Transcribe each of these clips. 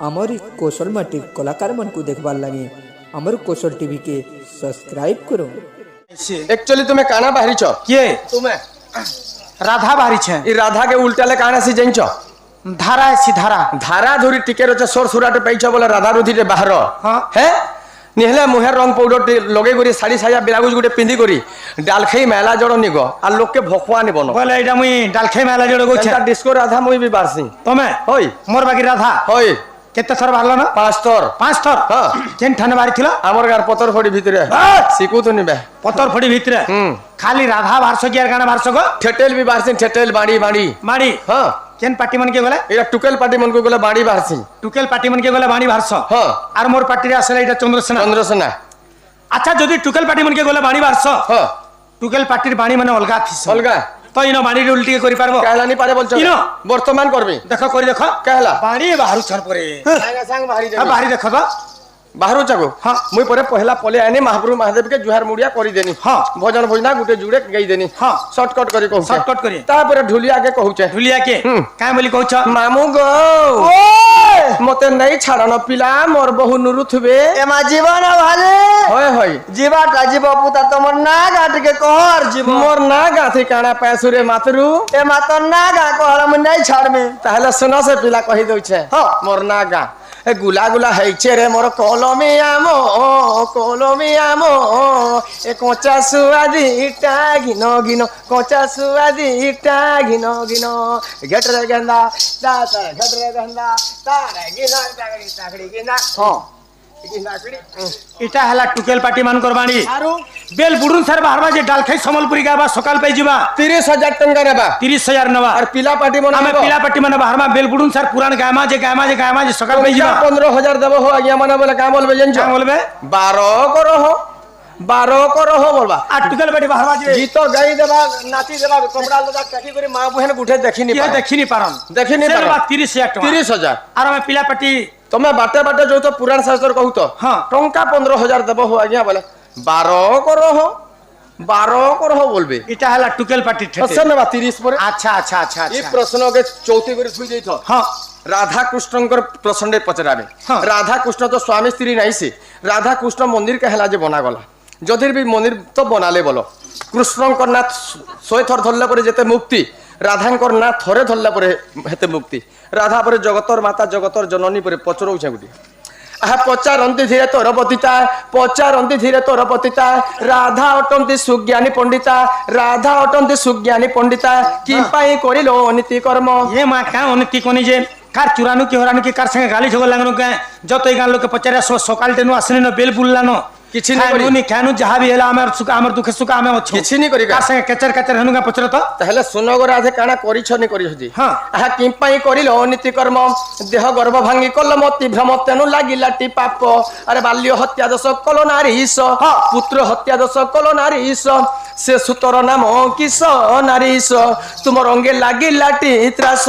आमर कौशल माटिर कलाकार मन को देखबार लगे आमर कौशल टीवी के सब्सक्राइब करो। एक्चुअली तुम्हें काना बाहरी छ किए तुम्हें राधा बाहरी छे ई राधा के उल्टाले काना सी जइन छ धारा है सिधारा धारा धुरी टिके रछ सोर सुराटे पैछ बोले राधा रुधि रे बाहर हाँ। है निहले मुहे रंग पाउडर लगे करी साड़ी साया बिलागुज गुटे पिंदी करी डालखई मेला जड़ निग आ लोक के भखवा नि बनो बोले एटा मुई डालखे मेला जोड़ गो एटा डिस्को राधा मुई भी बारसी तमे होय मोर बाकी राधा होय केते थर बारलो ना 5 थर 5 थर हाँ। केन ठाने बारी थिलो हमर गार पतर फड़ी भीतरे सिकू तो निबे पत्थर फड़ी भीतरे खाली राधा बारसो की गाना बारसो गो ठेटेल भी बारसी ठेटेल बाड़ी बाड़ी माड़ी हां केन पार्टी मन के गले एटा टुकेल पार्टी मन को गले बाड़ी बारसी टुकेल पार्टी मन के गले बाणी बारसो हां आर मोर पार्टी रे असले एटा चंद्रसेना चंद्रसेना अच्छा जदी टुकेल पार्टी मन के गले बाणी बारसो हां टुकेल पार्टी बाणी माने अलगा थिस अलगा तो इनो बाणी रे उल्टी करि पारबो कहला नि पारे बोलछ इनो वर्तमान करबी देखो करि देखो कहला बाणी बाहरु छर परे संग संग बाहरी आ बाहरी देखो तो बाहरु जागो हाँ। मुई परे पहला पले आनी महाप्रभु महादेव के जुहार मुड़िया करी देनी हाँ। भजन भजना गुटे जुड़े गई देनी हाँ। शॉर्टकट करी कहू शॉर्टकट करी। तापर ढुलिया के कहूचे ढुलिया के काहे बोली कहछ मामू गो मते नहीं छाड़न पिला मोर बहु नुरुथबे एमा जीवन भाले होय होय जीवाटा जीव पुता तमर ना गाट के कहर जीव मोर ना गाथी काना पैसुरे मातरू एमा तो ना गा कहर में नहीं छाड़ में ताहले सुनो से पिला कहि दउछे हाँ। मोर ना गा ए गुला गुला हैछे रे मोर कलमिया मो ए कोचा सुआदीटा घिनो घिनो कोचा सुआदीटा घिनो घिनो घेट रे गंदा ताता घेट रे गंदा तारा गिना तागड़ी तागड़ी गिना हां गिना कड़ी इटा हला टुकेल पार्टी मान करबाणी आरु बेल बुडुन सर बाहरबा जे डालखाई समलपुरी गाबा सकाल पे जीवा 30,000 टंका रेबा 30,000 नवा और पिला पार्टी मन हमें पीला पट्टी माने बाहरमा बेल बुडुन सर पुरान गामा जे सकाल पे जीवा 15,000 देबो हो आज्ञा माने बोले का बोलबे जन क्या बोलबे 12 करो हो बोलबा आ टुकेल पार्टी बाहरबा जे गीत गाई देबा नाची देबा कपड़ा लगा काटी करे मां बहन गुठे देखिनी ये देखिनी पारन देखिनी से पारन 30,000 टका 30,000 आर हमें पीला पट्टी तमे बाटे बाटे जो तो पुराण शास्त्र कहू तो हाँ। टंका 15,000 देबो हो आज्ञा बोले 12 करो हो बोलबे इटा हला टुकेल पार्टी ठेटे असन बा 30 पर अच्छा ई प्रश्न के चौथी करे थुई देथो हां राधा कृष्णकर प्रश्न पचराबे हाँ। राधा कृष्ण तो स्वामी स्त्री नहीं से राधा कृष्ण मंदिर के हला जे बना गला जदिर भी मंदिर तो बनाले बोलो कृष्णकर ना 100 थर धरला परे जेते मुक्ति राधांकर ना थरे धरला परे हेते मुक्ति राधा परे जगतर माता जगतर जननी परे पचरौ छ गुडी आहा पचारंती धीरे तोर पतिता राधा अटंती सुज्ञानी पंडिता कि पाई करिलो नीति कर्म ये मां का उन्नति कोनी जे कार चुरानु की होरानु की कार संगे गाली झगड़ लागनो के जतई गान लोग के पचारे सकाल टेनु आसने न बेल बुल्लानो किछि नै करी खानु खानु जहा भी हेला हमर दुखे सुख हमें अच्छो किछि नै करी कार संगे कचर कचर हनु का पचर तो ताहले सुनो गो राधे काना करी छनी करी हजी हां आहा किंपाई करिलो नीति कर्म देह गर्भ भांगी कल मति भ्रम तेनु लागिला टी पाप अरे बाल्य हत्या दश कल नारीश पुत्र हत्या दश कल नारीश से सुतर नाम किस नारीश तुम रंगे लागिला टी त्रास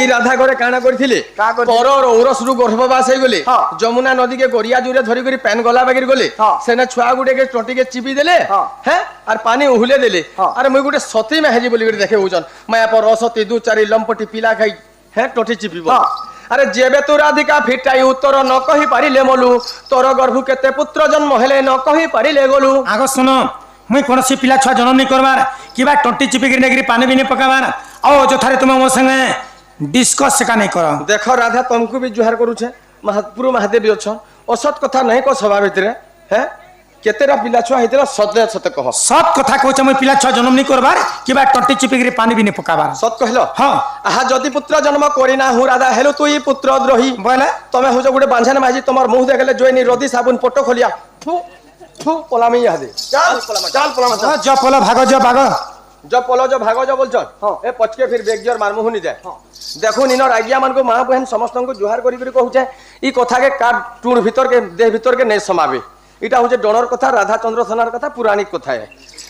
राधा घरे काना करथिले पर औरस रु गर्भवास हे गले जमुना नदी के गोरिया जुरे धरि करी पैन गला बागिर गले सेना छुआ गुडे के टोटी के चिपी देले हैं और पानी उहुले देले अरे मई गुडे सती में हेजी बोली देखे उजन माया पर रसती दु चारि लंपटी पिला खाई है टोटी चिपीबो अरे जेबे तू राधिका फिटाई उत्तर न कहि पारिले मोलू तोर गर्भ केते पुत्र जन्म हेले न कहि पारिले गोलू आगो सुनो मुई कोनसी पिला छुआ जन्म नहीं करबार किबा टोटी चिपी गिर नेगरी पानी भी नहीं पकाबार आओ जो थारे तुम मो संगे डिस्कस का नहीं करो देखो राधा तुमको भी जुहार करू छे महापुरु महादेव अछ असत कथा नहीं को सभा भितरे हैं केतेरा पिला छुआ हेतरा सत्य सत्य कह सब कथा कहछ मुई पिला छुआ जन्म नहीं करबार किबा टोटी चिपी गिर पानी भी नहीं पकाबार सत कहलो हां आहा जदि पुत्र जन्म करिना हूँ राधा हेलो तू ई पुत्र द्रोही बोले तमे हो जो गुटे बांझन माजी तमर मुंह देखले जोइनी रदी साबुन पटो खोलिया थू थू पलामी यादे चल पलामा जो पोला भागो जो भागो जब पलो जो भागो जो बोलछ ए पचके फिर बेगजर मारमु हुनी जाए देखो निनो रागिया मन को मां बहन समस्त को जुहार करी करी कहूचे ई कथा के काट टूण भीतर के देह भीतर के नै समावे इटा होचे डोनर कथा राधा चंद्र सेनार कथा पुराणिक कथा है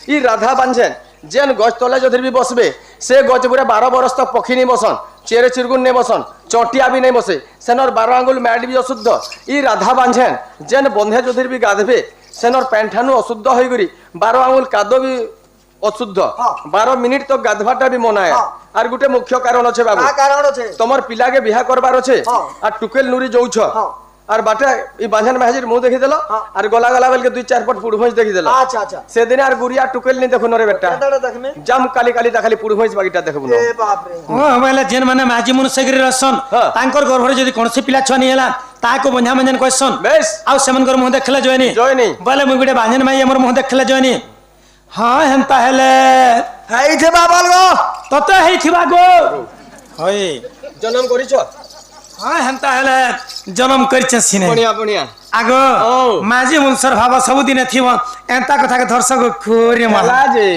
ई राधा बांझेन जेन गछ तले जदि भी बसबे से गछ पूरा 12 बरस तक पक्षी नहीं बसन चेरे चिरगुन नहीं बसन चटिया भी नहीं बसे सेनर 12 आंगुल मैट भी अशुद्ध ई राधा बांझेन जेन बंधे जदि भी गाधबे सेनर पैंठानु अशुद्ध हो गरी 12 आंगुल कादो भी अशुद्ध 12 मिनिट तक गाधवाटा भी मना है आर गुटे मुख्य कारण अच्छे बाबू कारण छे तमर पिला के बिहा करबार अच्छे आ टुकेल नुरी जोछ आर बाटे ई बांझन महाजिर मुंह देखि देलो आर गला गला बेल के 2-4 पट पुड़ भैंस देखि देलो अच्छा अच्छा से दिन आर गुरिया टुकेल नहीं देखु नरे बेटा केदाड़ा देखमे जम काली काली ता खाली पुड़ भैंस बागीटा देखबु ए बाप रे ओ बोले जेन माने माजी मुनसगिरी रसन हाँ। तांकर गर्भरे जदी कोनसे पिला छुआ नहीं होला ताको बंझा मंजन कहसन बेस आ सेमनकर मुंह देखले जोइनी जोइनी। बोले मुई गुटे बांझन माई हमर मुंह देखले जोइनी हां हेंता हेले हेई थे बाबाल गो तते हेइथिबा गो होय जन्म करिछ हां हेंता हेले जन्म करछ सिने बढ़िया बढ़िया आगो ओ। माजी मुनसर भाव सब दिन थिव एंता कथा के दर्शक खोरे माला मला जे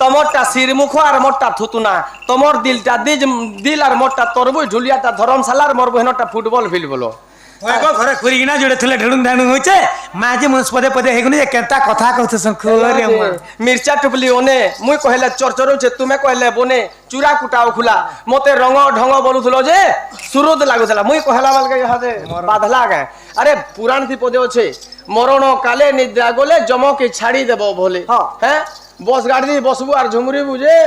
तमरटा सिर मुख आर मोटा थुतुना तमर दिलटा दिल आर मोटा तरबुई ढुलियाटा धर्मशालार मोर बहनटा फुटबॉल फिल्ड बोलो होयगो घरे खुरिगिना जोड़े थले ढेडुन ढाणु होइचे माजी मुनस पदे पदे हेगुनी केंता कथा कहथसन खोरे मा मिर्चा टुपली ओने मुई कहले चरचरो छे तुमे कहले बोने चूरा कुटाओ खुला मते रंग ढंग बोलुथलो जे सुरुद लागुथला मुई कहला बाल के हाथे बाधला गे अरे पुराण थी पदे छे मरण काले निद्रा गोले जम के छाड़ी देबो भोले हैं बस गाड़ी बसबु आर झुमुरी बुझे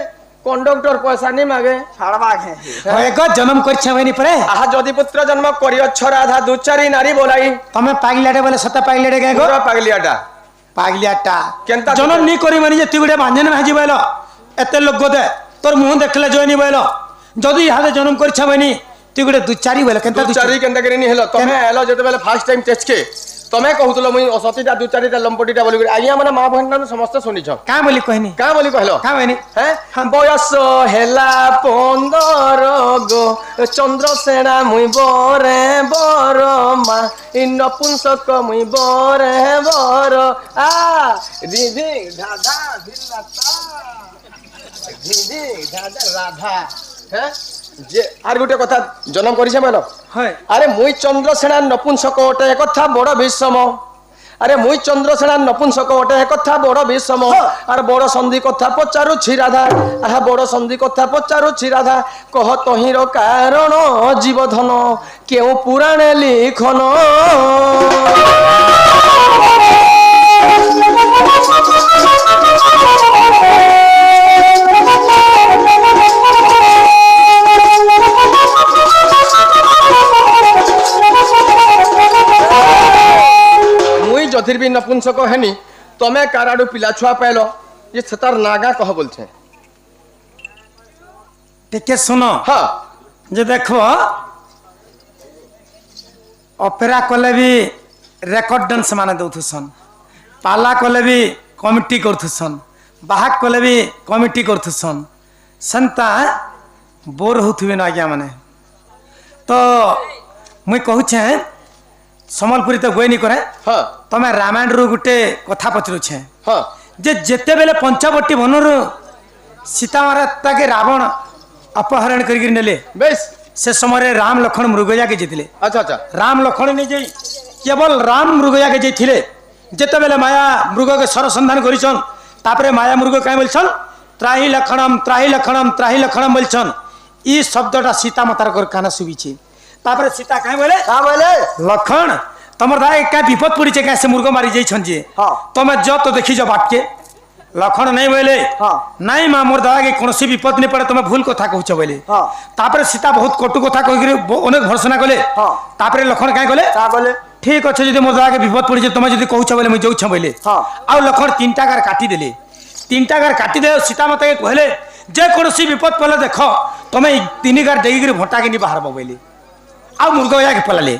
कंडक्टर पैसा नहीं मागे छाड़बा है होयगो जन्म करछ बनी परे आहा जदि पुत्र जन्म करियो छराधा दुचारी नारी बोलाई तमे पागलियाटे बोले सता पागलियाटे गए गो गोरा पागलियाटा पागलियाटा केनता जन्म नी करी मानी जे तु गुटे भांजन भाजी बोलो एते लोग गोदे तोर मुंह देखले जोइनी बोलो जदि हादे जन्म करछ बनी तु गुटे दुचारी बोले केनता दुचारी केनता करिनी हेलो तमे हेलो जते बेले फर्स्ट टाइम टेस्ट के तमे कहउतलो मुई असतीटा दुचारीटा लंपटीटा बोली आइया माने मां बहन ना समस्त सुनिछ का बोली कहनी का बोली कहलो का बनी हैं बयस हेला 15 गो चंद्रसेना मुई बरे बर मा इ नपुंसक मुई बरे बर आ दीदी दादा दिलता दीदी दादा राधा हैं जे आर गुटे कथा जन्म करिছে मानो হয় अरे मुई चंद्रसेना नपुंसक ओटे एक कथा बड़ विषम अरे मुई चंद्रसेना नपुंसक ओटे एक कथा बड़ विषम आर बड़ संधि कथा पचारु छि राधा आहा बड़ संधि कथा पचारु छि राधा कह तहिर कारण जीवधन केउ पुराणे लिखन मुई जथिर भी नपुंसक हेनी तमे काराडू पिला छुआ पाइलो ये छतार नागा कह बोलछे टिके सुनो हां जे देखो ऑपेरा कले भी रेकॉर्ड डांस माने दउथुसन पाला कले भी कमिटी करथुसन बाहाक कले भी कमिटी करथुसन संता बोर होथुबे ना आज्ञा माने तो मुई कहू छे समलपुरी तो गोयनी करे हां तमे रामायण रु गुटे कथा पचरु छे हां जे जेते बेले पंचवटी बनरु सीता माता के रावण अपहरण करके नेले बेस से समय राम लखन मृगया के जेतिले अच्छा अच्छा राम लखन नहीं जाई केवल राम मृगया के जेतिले जेते बेले माया मृग के सरसंधान करिछन तापरे माया मृग काई बोलछन त्राही लखनम बोलछन ई शब्दटा सीता मातार कर काना सुबिछि तापरे सीता काई बोले का बोले लखन तमर दाय का विपद पड़ी छे कैसे मुर्गो मारी जाई छन जे हां तमे जो तो देखि जो बाट के लखन नहीं बोले हां नहीं मां मोर दादा के कोनसी विपद नहीं पड़े तमे भूल कथा कहछ बोले हां तापरे सीता बहुत कटु कथा कहि अनेक भर्सना कले हां तापरे लखन काई कले का बोले ठीक अच्छे जदि मोर दादा के विपद पड़ी छे तमे जदि कहछ बोले मैं जाउछ बोले हां आ लखन तीनटा गार काटी देले तीनटा गार काटी दे सीता माता के कहले जे कोनसी विपद पले देखो तमे तीन गार देगी गिर भोटा के नि बाहर बोले आ मुर्गया के पलाले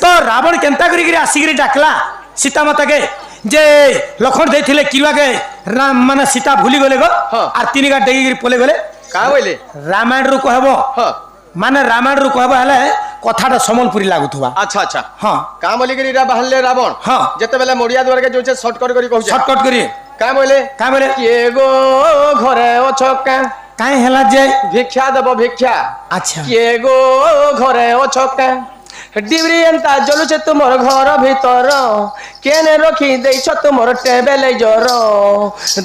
तो रावण केंता करी आसिक डाकला सीता माता के जे लखन देथिले किवा के राम माने सीता भूली गले गो आ तीन गार देगी पले गले का बोले रामायण रु कहबो हां माने रामायण रु कहबो हले कथाटा समलपुरी लागुथुवा अच्छा अच्छा हां का बोली करी रा बाहले रावण हां जते बेले मोड़िया द्वार के जोचे शॉर्टकट करी कहू शॉर्टकट करी का बोले के गो घरे अछका काई हला जे भिक्षा देबो भिक्षा अच्छा के गो घरे अछका ডিবরি এন্তা জ্বলুছে তোমার ঘর ভিতর কেনে রখি দেইছ তোমার টেবেলেজর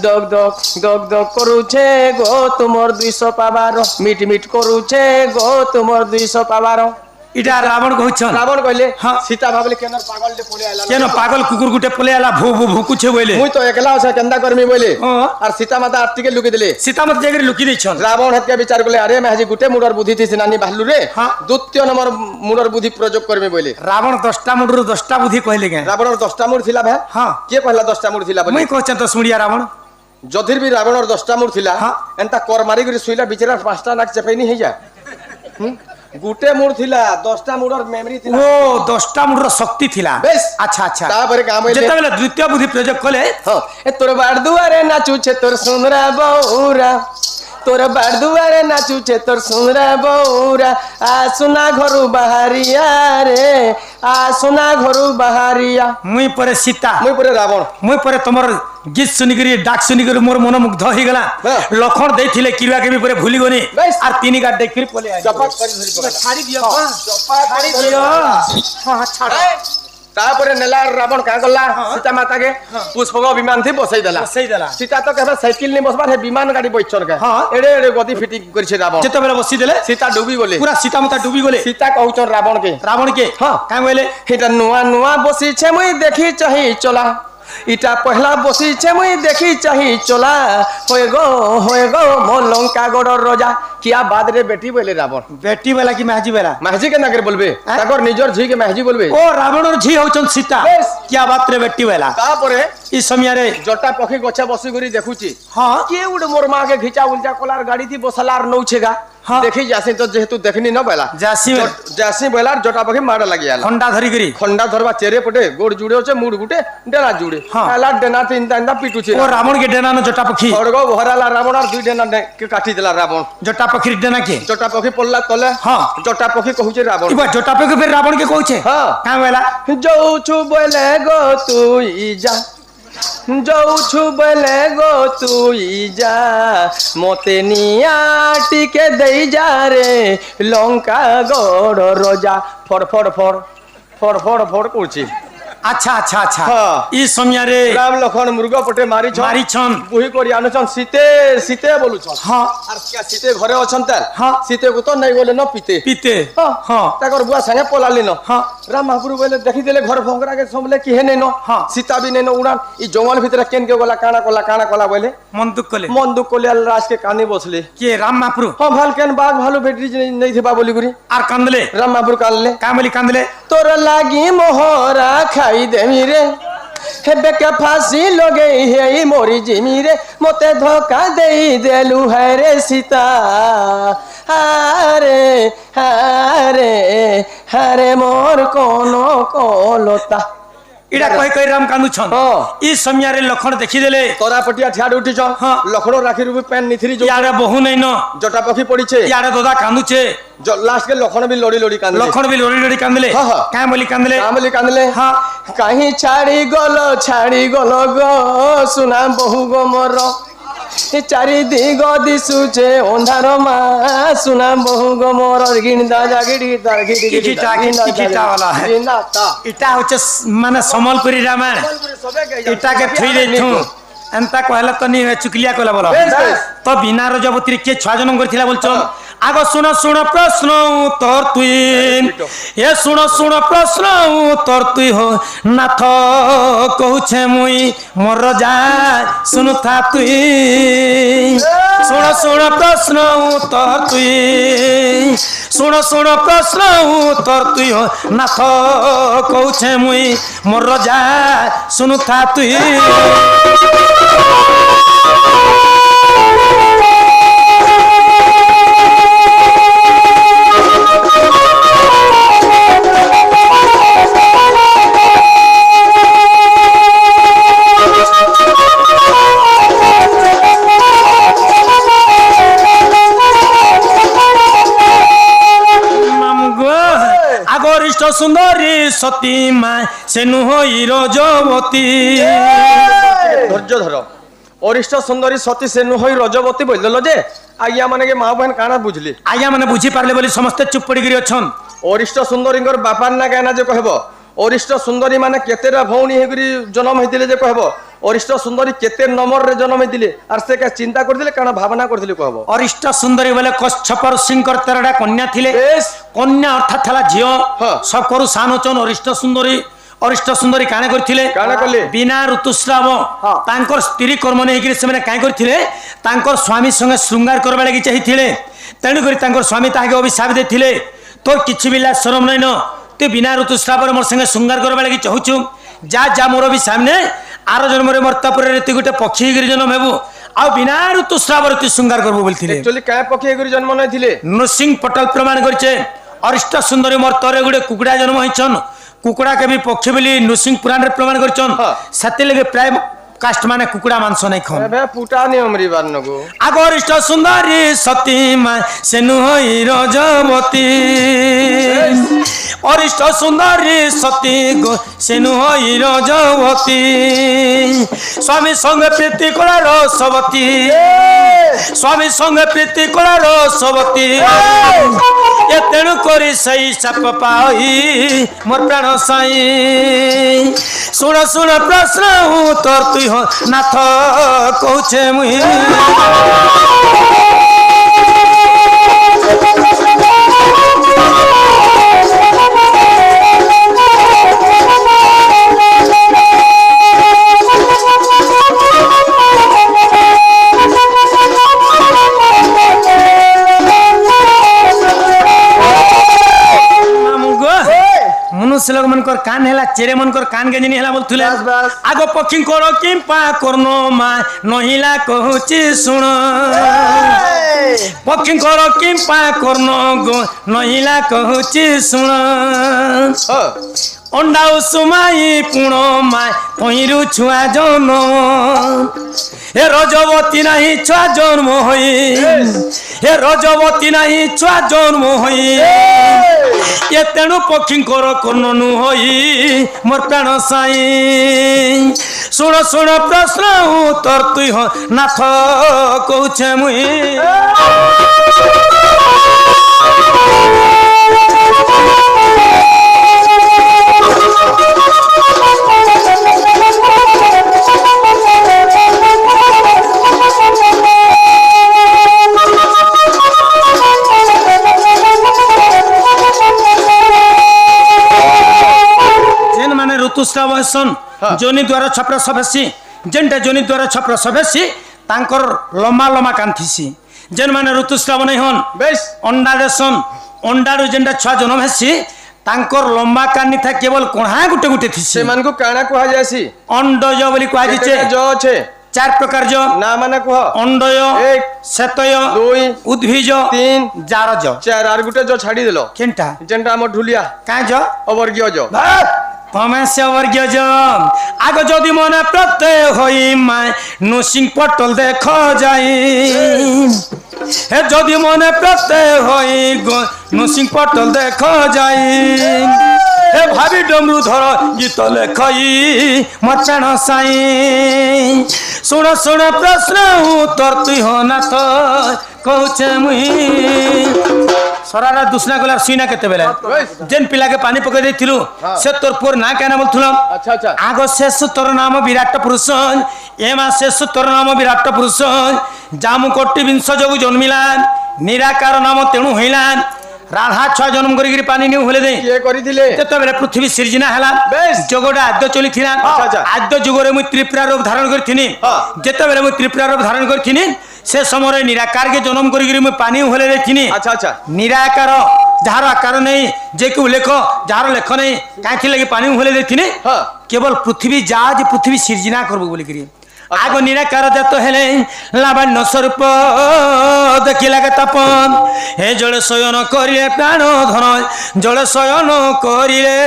দগ দগ দগ দগ করুছে গো তোমার 200 পাবার মিট মিট করুছে গো তোমার 200 পাবার এটা রাবণ কହୁছন রাবণ কইলে হ্যাঁ। সীতা ভাবলে কেন পাগলটে পড়ে আইলা কেন পাগল কুকুর গুটে পলে আলা ভু ভু ভুকুছে বইলে মুই তো একলা আছে কেন্দা করমি বইলে হ্যাঁ। আর সীতা মাতা আটটিকে লুকি দিলে সীতামত জায়গায় লুকি দিছন রাবণ হাতকে বিচার করলে আরে মেহাজি গুটে মুড়র বুদ্ধি থিস নানি ভালু রে হ্যাঁ। দ্বিতীয় নম্বর মুড়র বুদ্ধি প্রয়োগ করমি বইলে রাবণ 10টা মুডর 10টা বুদ্ধি কইলে কে রাবণর 10টা মুড় ଥିଲା ভাই হ্যাঁ। কে পহলা 10টা মুড় ଥିଲା বলি মুই কইছন তো শুনিয়া রাবণ যদির বি রাবণর 10টা মুড় ଥିଲା হ্যাঁ। এন্তা কর মারি করে শুইলা বিচরা 5টা নাক চেপাইনি হই যায় গুটে মুড় ଥିଲା 10টা মুড়র মেমরি ଥିଲା ও 10টা মুডর শক্তি থিলা বেশ। আচ্ছা আচ্ছা তারপরে কাম হইলে যেতেবেলে দ্বিতীয় বুদ্ধি প্রয়োগ কলে হ্যাঁ এ তোর বার দুয়ারে নাচুছে তোর সুন্দরা বউরা তোর বার দুয়ারে নাচুছে তোর সুন্দরা বউরা আসুনা ঘরু বাহারিয়া রে আসুনা ঘরু বাহারিয়া মুই পরে সীতা মুই পরে রাবণ মুই পরে তোমার গীত শুনিকি ডাক শুনিকি মোর মন মুগ্ধ হয়ে গলা হ্যাঁ। লক্ষণ দেইছিলে কিবা কেবি পরে ভুলি গনি বেশ। আর তিনি গাট দেখি পলে আইলি। জপাক করে ধরি পকালা ছাড়ি দিও ছাড়ি দিও হ্যাঁ ছাড় তারপরে নেলা রাবণ কা গলা সীতা মাতাকে পুষ্পক বিমান থি বসাই দেলা বসাই দেলা সীতা তো কেবে সাইকেল নি বসবার হে বিমান গাড়ি বইছর কে হ্যাঁ। এড়ে এড়ে গতি ফিটি করেছে রাবণ যেতেবেলে বসি দেলে সীতা ডুবি গলে পুরা সীতামাতা ডুবি গলে সীতা কହୁছন রাবণ কে রাবণ কে হ্যাঁ। কাম কইলে এটা নুয়া নুয়া বসিছে মুই দেখি চাহি চলা ইটা পহলা বসিছে মুই দেখি চাহি চলা হয়ে গো মো লঙ্কা গড়র রজা কিয়া বাদ রে বেটি বলে রাবণ বেটি বেলা কি মাঝি বেলা মাঝি কে নাগরে বলবে হ্যাঁ? তাকর নিজর ঝি কে মাঝি বলবে ও রাবণর ঝি হউছন সীতা বেশ। কিয়া বাত্রে বেটি বেলা তারপরে ই সময়ারে জটা পক্ষী গছে বসি করি দেখুছি হ্যাঁ কিয়ে উড়ে মোর মাকে ঘিচা উলচা কলার গাড়ি থি বসালার নৌছে গা হ্যাঁ। দেখি যাসি তো যেহেতু দেখনি ন বেলা যাসি যাসি বেলার জটা পক্ষী মাড় লাগি আলা খন্ডা ধরি করি খন্ডা ধরবা চেরে পটে গোড় জুড়ে হচ্ছে মুড় গুটে ডেনা জুড়ে হ্যাঁ। এলা ডেনা তিনটা ইন্দা পিটুছে ও রাবণ কে ডেনানো জটা পক্ষী খড়গ ভরালা রাবণ আর দুই ডেনা কে কাটি দেলা রাবণ জটা পক্ষীর ডেনা কে জটা পক্ষী পড়লা তলে হ্যাঁ। জটা পক্ষী কহুছে রাবণ ইবা জটা পক্ষী ফের রাবণ কে কইছে হ্যাঁ। কাম বেলা যৌছু বলে গো তুই যা যৌছু বলে গো তুই যা মতে নিয়া টিকে দেই যা রে লঙ্কা গড় রজা ফড় ফড় ফড় ফড় ফড় ফড় করছি আচ্ছা আচ্ছা আচ্ছা হ্যাঁ। ই সময়ারে রাম লক্ষণ মৃগ পটে মারিছ মারিছন বুহি করি আনুছন শীতে শীতে বলুছন হ্যাঁ আর শীতে ঘরে অছন তার হ্যাঁ। শীতে কো তো নাই বলে ন পিতে পিতে হ্যাঁ হ্যাঁ তাকর বুয়া সাঙ্গে পলালি ন হ্যাঁ। রাম মহাপুরু বলে দেখি দেলে ঘর ভঙ্গরা কে সমলে কি হে নেন হ্যাঁ। সীতা বি নেন উড়ান ই জঙ্গল ভিতরে কেন কে গলা কানা কলা বলে মন দুঃখ কলে মন দুঃখ কলে রাজ কে কানে বসলে কে রাম মাপুরু হ্যাঁ ভাল কেন বাঘ ভালো বেটরি নেই থিবা বলি করি আর কান্দলে রাম মহাপুরু কানলে কাম বলি কান্দলে তোর লাগি মোহরা খাই দেমি রে হেবে কে ফাঁসি লগে হেই মরি জিমি রে মতে ধোকা দেই দেলু হ্যাঁ রে সীতা হারে হারে হারে মোর কোন কলতা ইডা কই কই রাম কান্দুছন হ্যাঁ। ই সময়ারে লক্ষণ দেখি দেলে তোরা পটিয়া ঠিয়াড় উঠিছ হ্যাঁ। লখড় রাখি রূপে প্যান নিথিরি ইয়ারে বহু নাই ন জটা পক্ষী পড়িছে ইয়ারে দাদা কান্দুছে লাস্ট কে লক্ষণ বি লড়ি লড়ি কান্দলে লক্ষণ বি লড়ি লড়ি কান্দলে হ্যাঁ, হ্যাঁ। কাম বলি কান্দলে কামলি কান্দলে হ্যাঁ কাহি ছাড়ি গল গো সুনা বহু গো মর চারি দিগ দিশুছে অন্ধার মা সুনা বহু গো মর গিনদা জাগিড়ি তার গিড়ি কিকিটা, কিকিটা वाला है। এটা হচ্ছে মানে সম্বলপুরি রামায়ণ এটাকে থুই দেইছু এন্তা কহলা তো নি চুকলিয়া কলা বলা বেশ, বেশ। তো বিনা রজবতীর কে ছয় জনম করিছিলা বলছন আগ শুনো শুনো প্রশ্ন উত্তর তুই এ শুনো শুনো প্রশ্ন উত্তর তুই হো নাথ কহুছে মুই মোর যা শুনুথা তুই শুনো শুনো প্রশ্ন উত্তর তুই শুনো শুনো প্রশ্ন উত্তর তুই হো নাথ কহুছে মুই মোর যা শুনুথা তুই আগরিষ্ঠ সুন্দরী সতী মা সেনু হই রজবতী ধৈর্য ধর অরিষ্ট সুন্দরী সতী সেনু হই রজবতী বলল যে আজ্ঞা মানে মা বহন কাଣା বুঝলি আজ্ঞা মানে বুঝি পারলে বলি সমস্তে চুপ পড়ি গিরি অছন অরিষ্ট সুন্দরীঙ্কর বাপার না কেনা যে কহব অরিষ্ট সুন্দরী মানে কেতেটা ভৌণী হেকরি জন্ম হইতিলে যে কহব অরিষ্ট সুন্দরী কেতে নম্বরে জন্ম হইতিলে আর সে কে চিন্তা করতিলে কারণ ভাবনা করতিলে কহব অরিষ্ট সুন্দরী বলে কশ্যপ ঋষিঙ্কর 13টা কন্যা থিলে বেশ কন্যা অর্থাৎ থালা ঝিও হ্যাঁ। সব করু সানচন অরিষ্ট সুন্দরী কানে করଥିଲେ কানে কলে বিনা ঋতুস্রাব তাঙ্কর স্ত্রী কর্ম নেইକିରି ସେମାନେ কাই করଥିଲେ তাঙ্কর স্বামী সঙ্গে শৃঙ্গার করবা লাগি চাহিଥିଲେ তেণু করে তাঙ্কর স্বামী তাহাকে অভিଶାପ ଦେଇଥିଲେ তোর কিছু বিলা শরম নাই ন তুই বিনা ঋতুস্রাବରେ মোর সঙ্গে শৃঙ্গার করবা লাগি চাহুଛୁ যা মোর ବି ସାମ୍ନେ ଆର ଜନ୍ମରେ ମର୍ତ୍ତାପୁରରେ ତୁଇ ଗୋଟେ ପକ୍ଷୀ ହେଇକିରି ଜନ୍ମ ହେବୁ ଆଉ ବିନା ଋତୁସ୍ରାବରେ ତୁଇ ଶୃଙ୍ଗାର করবু বলଥିଲେ একচুয়ালি কায় পক্ষে হেকরি জন্ম নইতিলে নৃসিংহ পটল প্রমাণ করছে অরিষ্ট সুন্দরী মোর তরে গুড়ে কুকুড়া জন্ম হইছন কুকুড়া কে भी পক্ষী বলি নৃসিংহ পুরাণ রে প্রমাণ করছন সেতে লাগে প্রায় কাস্ট মানে কুকুড়া মাংস নাই খান এবে পুটা নিয়ম রি বান্নগো আগরিষ্ট সুন্দরী সতী মা সেনু হই রজবতী অরিষ্ট সুন্দরী সতী গো সেনু হই রজবতী স্বামী সঙ্গে প্রীতি করার সবতী স্বামী সঙ্গে প্রীতি করার সবতী এ তেণু করি সেই সাপ পাই মোর প্রাণ সাই শুণ শুণ প্রশ্ন উত্তর তুই নাথ কହୁছে মুই মনুষ্য লোক মনকর কান হেলা চেরে মনকর কান গেঞ্জিনি হেলা বলতুলে আগ পক্ষী কর কিম্পা করন মা নহিলা কহুচি শুণ পক্ষী কর কিম্পা করন গো নহিলা কহুচি শুণ অন্ডা উসুমাই পুণ মা পইরু ছুয়া জন্ম হে রজবতী নাহি ছুয়া জন্ম হই হে রজবতী নাহি ছুয়া জন্ম হই এ তেণু পক্ষীঙ্কর কর্ণনু হই মোর প্রাণ সাই শুণ শুণ প্রশ্ন উত্তর তুই নাথ কହୁছে মুই ঋতুস্রাব হসন যোনি দ্বারা ছপ্র সভেসি যেনটা যোনি দ্বারা ছপ্র সভেসি তাঙ্কর লম্বা লম্বা কান্থিসি যেন মানে ঋতুস্রাব নাই হন বেশ অন্ডা দেশন অন্ডারু যেনটা ছুয়া জন্ম হেসি তাঙ্কর লম্বা কান্নি থা কেবল কোঢ়া গুটে গুটে থিসি সেমানকু কাଣା কুহা যায়সি অন্ডজ বলি কুহা যাইছে জ আছে 4 প্রকার জ না মানে কুহ অন্ডয় 1 শ্বেতয় 2 উদ্ভিজ 3 জারজ 4 আর গুটে জ ছাড়ি দেল কেনটা যেনটা আমার ঢুলিয়া কাঁ জ অবর্গীয় জ তমেশে বর্গীয় জ আগ যদি মনে প্রত্যয় হই মায় নৃসিংহ পটল দেখ যাই হে যদি মনে প্রত্যয় হই নৃসিংহ পটল দেখ যাই হে ভাবি ডমরু ধর গীত লেখই মোর প্রাণ সাই শুণ শুণ প্রশ্ন উত্তর তুই নাথ কହୁছে মুই সরারা দুসনা গলা সুইনা কেতে বেলা যেন পিলাকে পানি পকাই দেইছিলু সে তোর পুর না কেন বলথুল আচ্ছা আচ্ছা আগ শেষ তোর নাম বিরাট পুরুষ এ মা শেষ তোর নাম বিরাট পুরুষ জামু কোটি বিংশ যোগু জন্মিলা নিরাকার নাম তেণু হইলা রাধা ছয় জন্ম করি পানি নিউ হলে দেই কে করিছিলে যেতবেলে পৃথিবী সৃজনা হেলা বেশ যোগটা আদ্য চলিথিলা আদ্য যুগরে মুই ত্রিপুরা রূপ ধারণ করিথিনি যেতবেলে মুই ত্রিপুরা রূপ ধারণ করিথিনি সে সময় নিরাকার কে জন্ম করি মুই পানি হলে দেখিনি আচ্ছা আচ্ছা নিরাকার যার আকার নেই যে কেউ লেখ যার লেখ নেই কাঁথি লাগি পানি হলে দেখিনি কেবল পৃথিবী যা যে পৃথিবী সৃজনা করবো বলি করি আগ নিরাকার জাত হেলে লাবণ্য স্বরূপ দেখিলা তপন হে জলে শয়ন করিলে প্রাণ ধন জলে শয়ন করিলে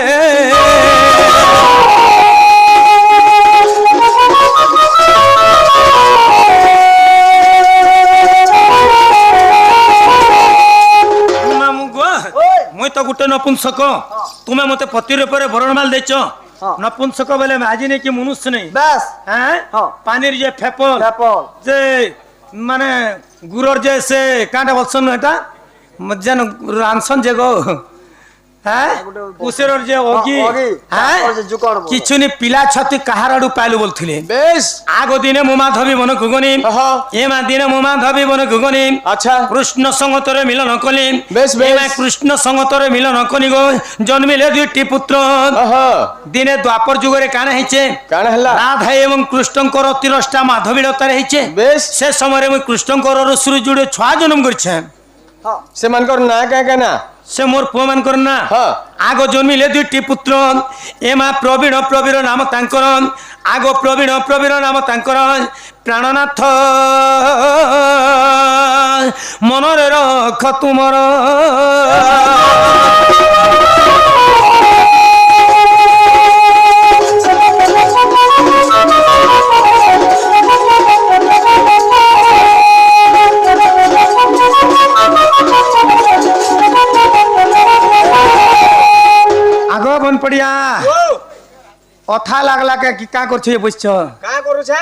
মুই তো গোটে নপুংসক তুমি মতে পতি রূপে বরণমাল দেছ নপুংসক বলে আজি নেই কি মনুষ্য নেই ব্যাস হ্যাঁ পানির যে ফেপল যে মানে গুড়র যে সে কাঁটা বলছন এটা যেন রানসন যে গো হ্যাঁ কুসেরর যে অগি অগি, হ্যাঁ তারপর যে জুকর বল। কিছু নি পিলা ছতি কাহার আড়ু পাইলু বলছিলে বেশ আগ দিনে মোমা ধবি বন গুগনি হ্যাঁ। এমা দিনে মোমা ধবি বন গুগনি আচ্ছা কৃষ্ণ সঙ্গতরে মিলন কলি বেশ, বেশ। এমা কৃষ্ণ সঙ্গতরে মিলন কলি গো জন্মিলে দুইটি পুত্র ওহো দিনে দ্বাপর যুগরে কানা হইছে কাণ হেলা রাধা এবং কৃষ্ণঙ্কর তিরষ্টা মাধবীলতারে হইছে বেশ সে সময় মুই কৃষ্ণঙ্কর রসুর জুড়ে ছুয়া জন্ম করছে হ্যাঁ সেমানকর না কেনা সে মোর পুଅ ମାନଙ୍କର না হ্যাঁ। আগ জন্মিলে দুইটি পুত্র এমা প্রবীণ প্রবীর নাম ତାଙ୍କର আগ প্রবীণ প্রবীর নাম ତାଙ୍କର প্রাণনাথ মନରେ রখ তুমর আগ বন পড়িয়া অথা লাগলা কে কি কা করছে বুঝছ কাঁ করুছে